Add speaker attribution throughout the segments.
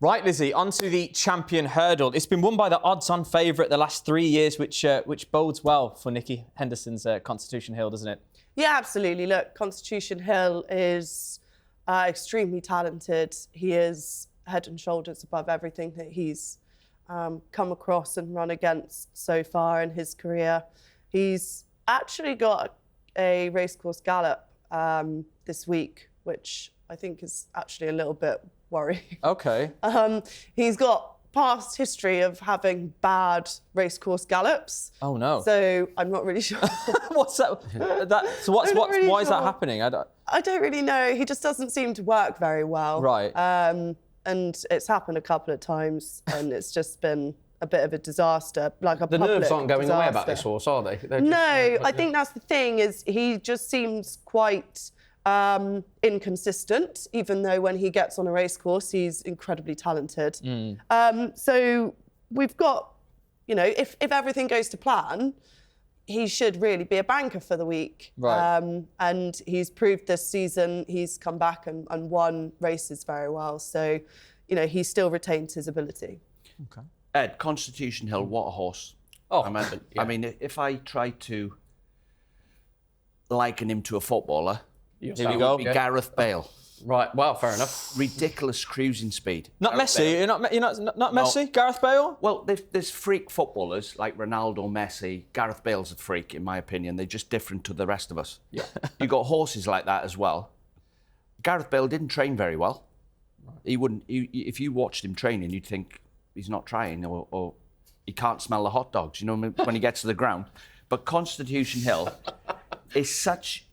Speaker 1: Right, Lizzie, on to the champion hurdle. It's been won by the odds-on favourite the last 3 years, which bodes well for Nicky Henderson's Constitution Hill, doesn't it?
Speaker 2: Yeah, absolutely. Look, Constitution Hill is extremely talented. He is head and shoulders above everything that he's come across and run against so far in his career. He's actually got a racecourse gallop this week, which I think is actually a little bit worrying.
Speaker 1: OK.
Speaker 2: He's got past history of having bad racecourse gallops.
Speaker 1: Oh, no.
Speaker 2: So I'm not really sure.
Speaker 1: What's that? Why is that happening?
Speaker 2: I don't really know. He just doesn't seem to work very well.
Speaker 1: Right.
Speaker 2: And it's happened a couple of times, and it's just been a bit of a disaster, like a
Speaker 3: The
Speaker 2: public
Speaker 3: nerves aren't going
Speaker 2: disaster.
Speaker 3: away about this horse, are they?
Speaker 2: No, I think that's the thing, is he just seems quite inconsistent, even though when he gets on a racecourse, he's incredibly talented. So we've got, you know, if everything goes to plan, he should really be a banker for the week.
Speaker 1: Right.
Speaker 2: And he's proved this season, he's come back and won races very well. So, you know, he still retains his ability.
Speaker 1: OK.
Speaker 4: Ed, Constitution Hill, what a horse.
Speaker 3: Oh,
Speaker 4: I mean, if I try to liken him to a footballer,
Speaker 1: Here we go.
Speaker 4: it'd be Gareth Bale.
Speaker 3: Right, well, fair enough.
Speaker 4: Ridiculous cruising speed.
Speaker 1: Not
Speaker 4: Gareth
Speaker 1: Messi?
Speaker 4: Bale.
Speaker 1: You're not Messi? Gareth Bale?
Speaker 4: Well, there's freak footballers like Ronaldo, Messi. Gareth Bale's a freak, in my opinion. They're just different to the rest of us.
Speaker 3: Yeah.
Speaker 4: You got horses like that as well. Gareth Bale didn't train very well. Right. He wouldn't. If you watched him training, you'd think he's not trying, or he can't smell the hot dogs. You know, when he gets to the ground. But Constitution Hill is such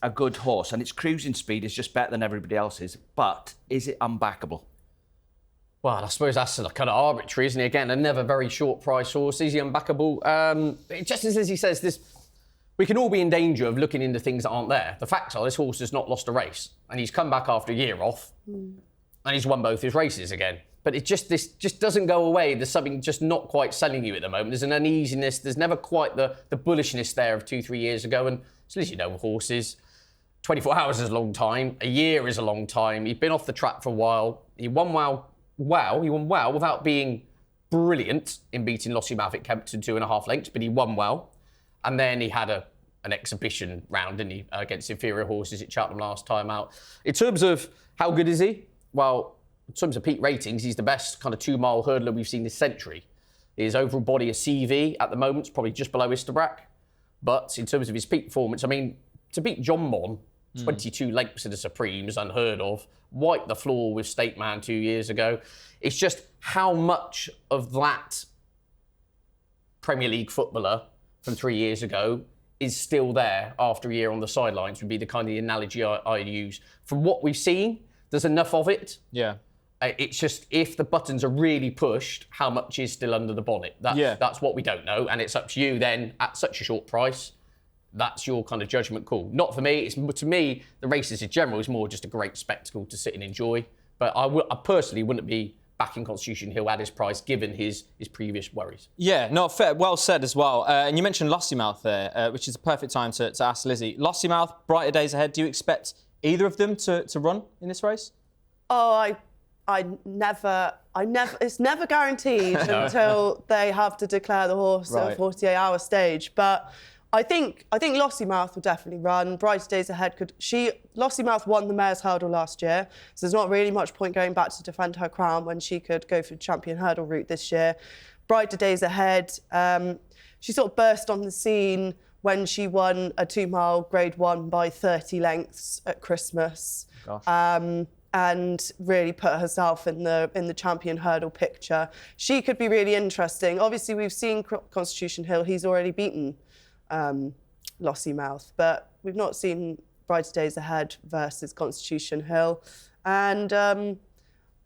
Speaker 4: a good horse, and its cruising speed is just better than everybody else's. But is it unbackable?
Speaker 3: Well, I suppose that's kind of arbitrary, isn't he? Again, a never very short price horse. Is he unbackable? Just as Lizzie says, we can all be in danger of looking into things that aren't there. The facts are this horse has not lost a race, and he's come back after a year off, and he's won both his races again. But this just doesn't go away. There's something just not quite selling you at the moment. There's an uneasiness. There's never quite the bullishness there of 2-3 years ago. And as you know, horses, 24 hours is a long time. A year is a long time. He'd been off the track for a while. He won well without being brilliant in beating Lossiemouth at Kempton 2.5 lengths, but he won well. And then he had an exhibition round, didn't he, against inferior horses at Cheltenham last time out. In terms of how good is he? Well, in terms of peak ratings, he's the best kind of 2-mile hurdler we've seen this century. His overall body of CV at the moment is probably just below Istabrack. But in terms of his peak performance, I mean, to beat John Mon 22 lengths in the Supreme is unheard of. Wiped the floor with State Man 2 years ago. It's just how much of that Premier League footballer from 3 years ago is still there after a year on the sidelines would be the kind of analogy I'd use. From what we've seen, there's enough of it.
Speaker 1: Yeah.
Speaker 3: It's just if the buttons are really pushed, how much is still under the bonnet? That's what we don't know. And it's up to you then at such a short price. That's your kind of judgment call. Not for me. To me, the races in general is more just a great spectacle to sit and enjoy. But I personally wouldn't be backing Constitution Hill at his price, given his previous worries.
Speaker 1: Yeah, no, fair. Well said as well. And you mentioned Lossiemouth there, which is a perfect time to ask Lizzie. Lossiemouth, brighter days ahead. Do you expect either of them to run in this race?
Speaker 2: Oh, it's never guaranteed until they have to declare the horse at a 48-hour stage. But I think Lossiemouth will definitely run. Brighter days ahead Lossiemouth won the Mayor's Hurdle last year, so there's not really much point going back to defend her crown when she could go for the champion hurdle route this year. Brighter days ahead. She sort of burst on the scene when she won a 2-mile Grade 1 by 30 lengths at Christmas.
Speaker 1: Gosh.
Speaker 2: And really put herself in the champion hurdle picture. She could be really interesting. Obviously, we've seen Constitution Hill. He's already beaten Lossiemouth, but we've not seen Brighter Days Ahead versus Constitution Hill. And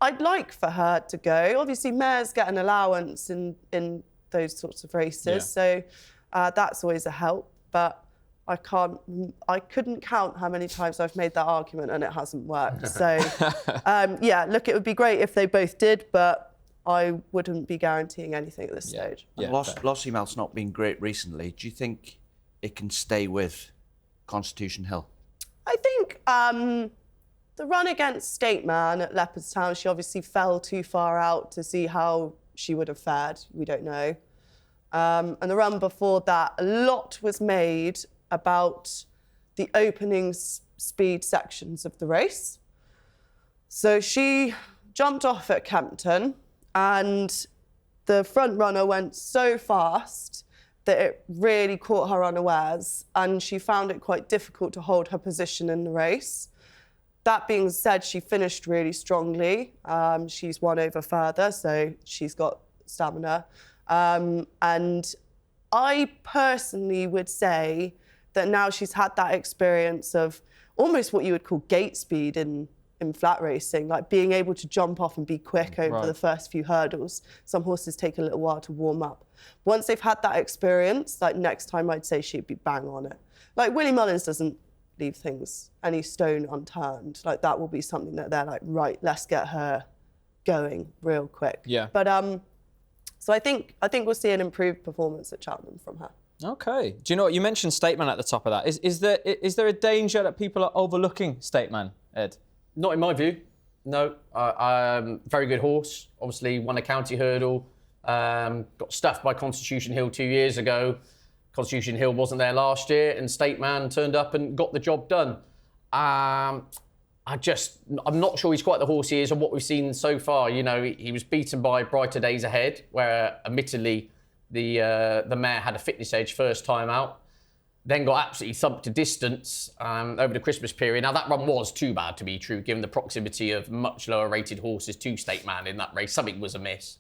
Speaker 2: I'd like for her to go. Obviously, mares get an allowance in those sorts of races, so that's always a help. But I couldn't count how many times I've made that argument and it hasn't worked. So, look, it would be great if they both did, but I wouldn't be guaranteeing anything at this stage.
Speaker 1: Yeah,
Speaker 4: Lossiemouth's not been great recently. Do you think it can stay with Constitution Hill?
Speaker 2: I think the run against Stateman at Leopardstown, she obviously fell too far out to see how she would have fared. We don't know. And the run before that, a lot was made about the opening speed sections of the race. So she jumped off at Kempton and the front runner went so fast that it really caught her unawares and she found it quite difficult to hold her position in the race. That being said, she finished really strongly. She's won over further, so she's got stamina. And I personally would say that now she's had that experience of almost what you would call gate speed in flat racing, like being able to jump off and be quick over the first few hurdles. Some horses take a little while to warm up. Once they've had that experience, like next time I'd say she'd be bang on it. Like Willie Mullins doesn't leave things any stone unturned. Like that will be something that they're like, right, let's get her going real quick.
Speaker 1: Yeah.
Speaker 2: But so I think we'll see an improved performance at Cheltenham from her.
Speaker 1: Okay. Do you know what you mentioned Stateman at the top of that? Is there a danger that people are overlooking Stateman, Ed?
Speaker 3: Not in my view. No. Very good horse. Obviously won a county hurdle. Got stuffed by Constitution Hill 2 years ago. Constitution Hill wasn't there last year, and Stateman turned up and got the job done. I'm not sure he's quite the horse he is on what we've seen so far. You know, he was beaten by Brighter Days Ahead, where admittedly the mare had a fitness edge first time out. Then got absolutely thumped to distance over the Christmas period. Now that run was too bad to be true, given the proximity of much lower rated horses to Stateman in that race. Something was amiss.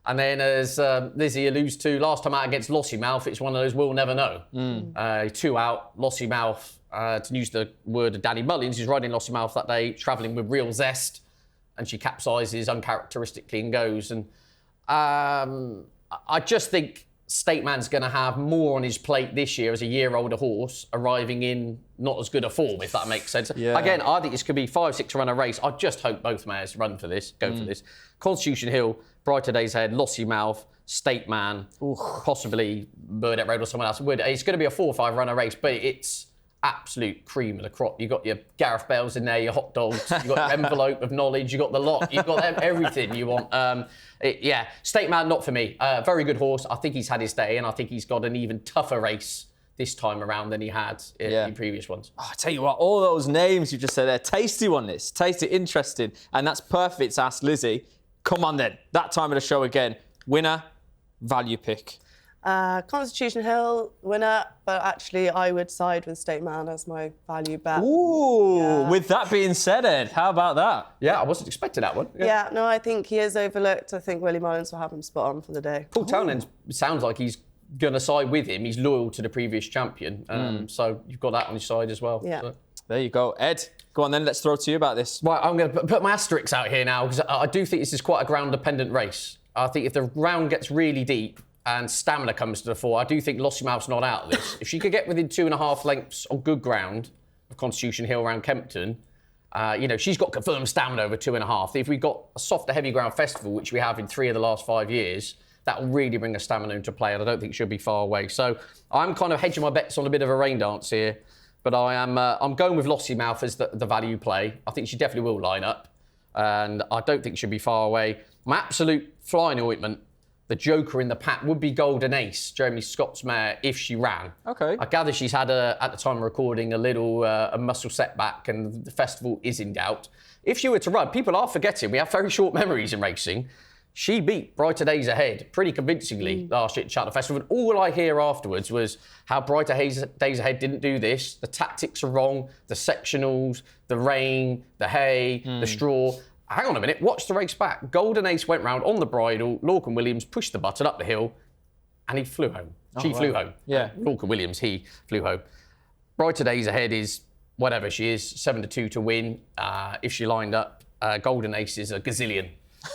Speaker 3: And then, as Lizzie alludes to, last time out against Lossiemouth, it's one of those we'll never know. 2 out, Lossiemouth, to use the word of Danny Mullins, who's riding Lossiemouth that day, travelling with real zest, and she capsizes uncharacteristically and goes. And I just think Stateman's going to have more on his plate this year as a year older horse, arriving in not as good a form, if that makes sense. Yeah. Again, I think this could be 5-6 runner race. I just hope both mares run for this, go for this. Constitution Hill, Brighter Days Ahead, Lossiemouth, Stateman, possibly Burdett Road or someone else. It's going to be a 4 or 5 runner race, but it's absolute cream of the crop. You've got your Gareth Bales in there, your hot dogs, you've got your envelope of knowledge, you've got the lot, you've got everything you want. Stateman, not for me. Very good horse. I think he's had his day, and I think he's got an even tougher race this time around than he had in previous ones.
Speaker 1: Oh, I tell you what, all those names you just said, they're tasty on this. Tasty, interesting, and that's perfect to ask Lizzie. Come on then, that time of the show again. Winner, value pick.
Speaker 2: Constitution Hill, winner, but actually I would side with Stateman as my value bet.
Speaker 1: Ooh, with that being said, Ed, how about that?
Speaker 3: Yeah, I wasn't expecting that one.
Speaker 2: Yeah, no, I think he is overlooked. I think Willie Mullins will have him spot on for the day.
Speaker 3: Paul Townend sounds like he's going to side with him. He's loyal to the previous champion. So you've got that on your side as well.
Speaker 2: Yeah.
Speaker 3: So.
Speaker 1: There you go. Ed, go on then, let's throw to you about this.
Speaker 3: Right, I'm going to put my asterisks out here now, because I do think this is quite a ground-dependent race. I think if the round gets really deep and stamina comes to the fore, I do think Lossiemouth's not out of this. If she could get within 2.5 lengths on good ground of Constitution Hill around Kempton, she's got confirmed stamina over 2.5. If we've got a softer heavy ground festival, which we have in 3 of the last 5 years, that will really bring a stamina into play, and I don't think she'll be far away. So I'm kind of hedging my bets on a bit of a rain dance here, but I'm going with Lossiemouth as the value play. I think she definitely will line up, and I don't think she'll be far away. My absolute flying ointment, the joker in the pack, would be Golden Ace, Jeremy Scott's mare, if she ran. Okay. I gather she's had, at the time of recording, a little a muscle setback, and the festival is in doubt. If she were to run, people are forgetting, we have very short memories in racing. She beat Brighter Days Ahead pretty convincingly last year at Cheltenham Festival. And all I hear afterwards was how Brighter Days Ahead didn't do this. The tactics are wrong. The sectionals, the rain, the hay, the straw. Hang on a minute, watch the race back. Golden Ace went round on the bridle. Lorcan Williams pushed the button up the hill, and he flew home. She flew home.
Speaker 1: Yeah.
Speaker 3: Lorcan Williams, he flew home. Brighter Days Ahead is whatever she is, 7-2 to win. If she lined up, Golden Ace is a gazillion.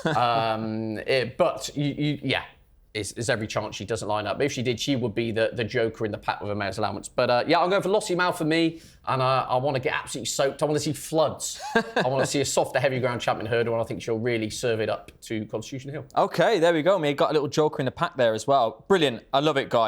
Speaker 3: But there's every chance she doesn't line up. But if she did, she would be the joker in the pack with a mare's allowance. But I'm going for Lossiemouth for me, and I want to get absolutely soaked. I want to see floods. I want to see a softer heavy ground champion hurdle, and I think she'll really serve it up to Constitution Hill.
Speaker 1: Okay, there we go. We got a little joker in the pack there as well. Brilliant. I love it, guys.